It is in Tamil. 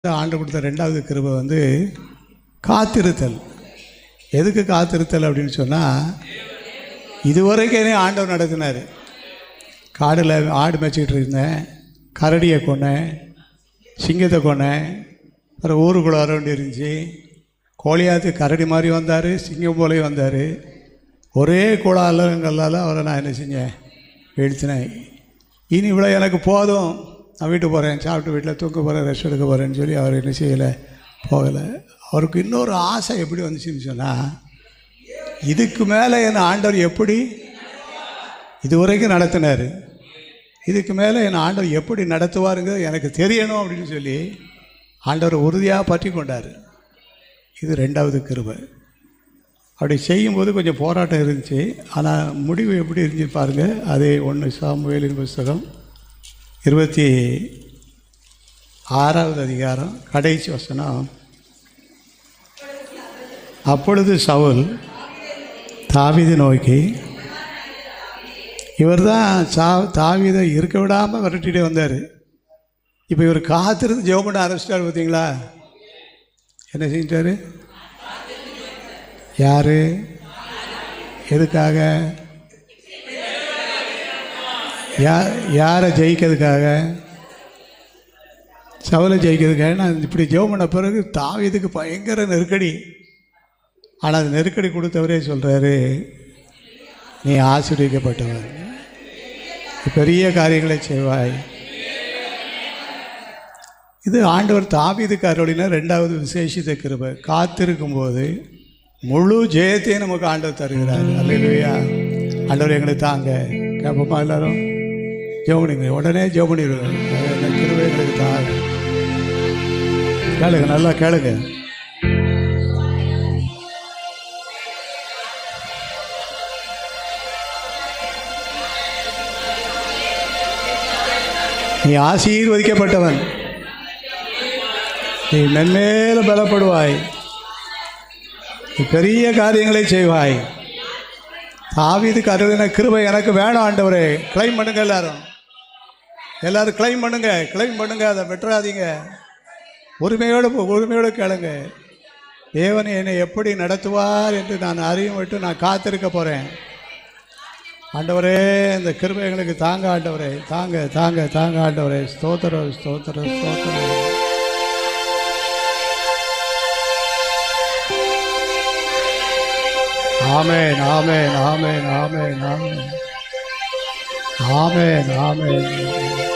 ஆண்டு கொடுத்த ரெண்டாவது கிருபை வந்து காத்திருத்தல். எதுக்கு காத்திருத்தல் அப்படின்னு சொன்னால், இதுவரைக்கும் ஆண்டவர் நடத்தினார். காடில் ஆடு மேய்ச்சிக்கிட்டு இருந்தேன், கரடியை கொன்னேன், சிங்கத்தை கொன்னேன், அப்புறம் ஊருக்குள்ளே வர வேண்டி இருந்துச்சு. கோழியாத்து கரடி மாதிரி வந்தார், சிங்கம் போலே வந்தார். ஒரே கோளாலங்களால் அவரை நான் என்ன செஞ்சேன், வீழ்த்தினேன். இனி இவ்வளோ எனக்கு போதும், நான் வீட்டுக்கு போகிறேன், சாப்பிட்டு வீட்டில் தூக்க போகிறேன், ரெஸ்ட் எடுக்க போகிறேன்னு சொல்லி அவர் என்ன செய்யலை, போகலை. அவருக்கு இன்னொரு ஆசை எப்படி வந்துச்சுன்னு சொன்னால், இதுக்கு மேலே என் ஆண்டவர் எப்படி இதுவரைக்கும் நடத்தினார், இதுக்கு மேலே என் ஆண்டவர் எப்படி நடத்துவாருங்க எனக்கு தெரியணும் அப்படின்னு சொல்லி ஆண்டவர் உறுதியாக பற்றி கொண்டார். இது ரெண்டாவது கிருபை. அப்படி செய்யும்போது கொஞ்சம் போராட்டம் இருந்துச்சு. ஆனால் முடிவு எப்படி இருந்துச்சு பாருங்கள். அதே 1 சாமுவேலின் புஸ்தகம் 26வது அதிகாரம் கடைசி வசனம். அப்பொழுது சவுல் தாவீதை நோக்கி, இவர் தான் தாவீதை இருக்க விடாமல் விரட்டிகிட்டே வந்தார். இப்போ இவர் காத்திருந்து ஜெபம் பண்ண ஆரம்பிச்சிட்டார். பார்த்தீங்களா என்ன செஞ்சிட்டாரு? யார்? எதுக்காக? யாரை ஜெயிக்கிறதுக்காக? சவுலை ஜெயிக்கிறதுக்காக. நான் இப்படி ஜெபம் பண்ண பிறகு தாவீதுக்கு பயங்கர நெருக்கடி. ஆனால் அது நெருக்கடி கொடுத்தவரே சொல்கிறாரு, நீ ஆசீர்வதிக்கப்பட்டவன், பெரிய காரியங்களை செய்வாய். இது ஆண்டவர் தாவீதுக்கு அருளின ரெண்டாவது விசேஷித்த கிருபை. காத்திருக்கும்போது முழு ஜெயத்தையும் நமக்கு ஆண்டவர் தருகிறார். அல்லேலூயா. ஆண்டவர் எங்களை தாங்க கேட்போமா? எல்லாரும் ஜெபனிங்க, உடனே ஜெபனிடுவேன். கிருபை எங்களுக்கு தாங்க. கேளுங்க, நல்லா கேளுங்க. நீ ஆசீர்வதிக்கப்பட்டவன், நீ மென்மேலும் பலப்படுவாய், நீ பெரிய காரியங்களை செய்வாய். தாவீதுக்கு அருளின கிருபை எனக்கு வேணும் ஆண்டவரே. கிளைம் பண்ணுங்க, எல்லாரும் கிளைம் பண்ணுங்க, அதை வெட்டுறாதீங்க. உரிமையோடு கேளுங்க. தேவன் என்னை எப்படி நடத்துவார் என்று நான் அறியும் விட்டு நான் காத்திருக்க போகிறேன். ஆண்டவரே, இந்த கிருபை எங்களுக்கு தாங்க ஆண்டவரே, தாங்க ஆண்டவரே. ஸ்தோத்திரம். ஆமென்.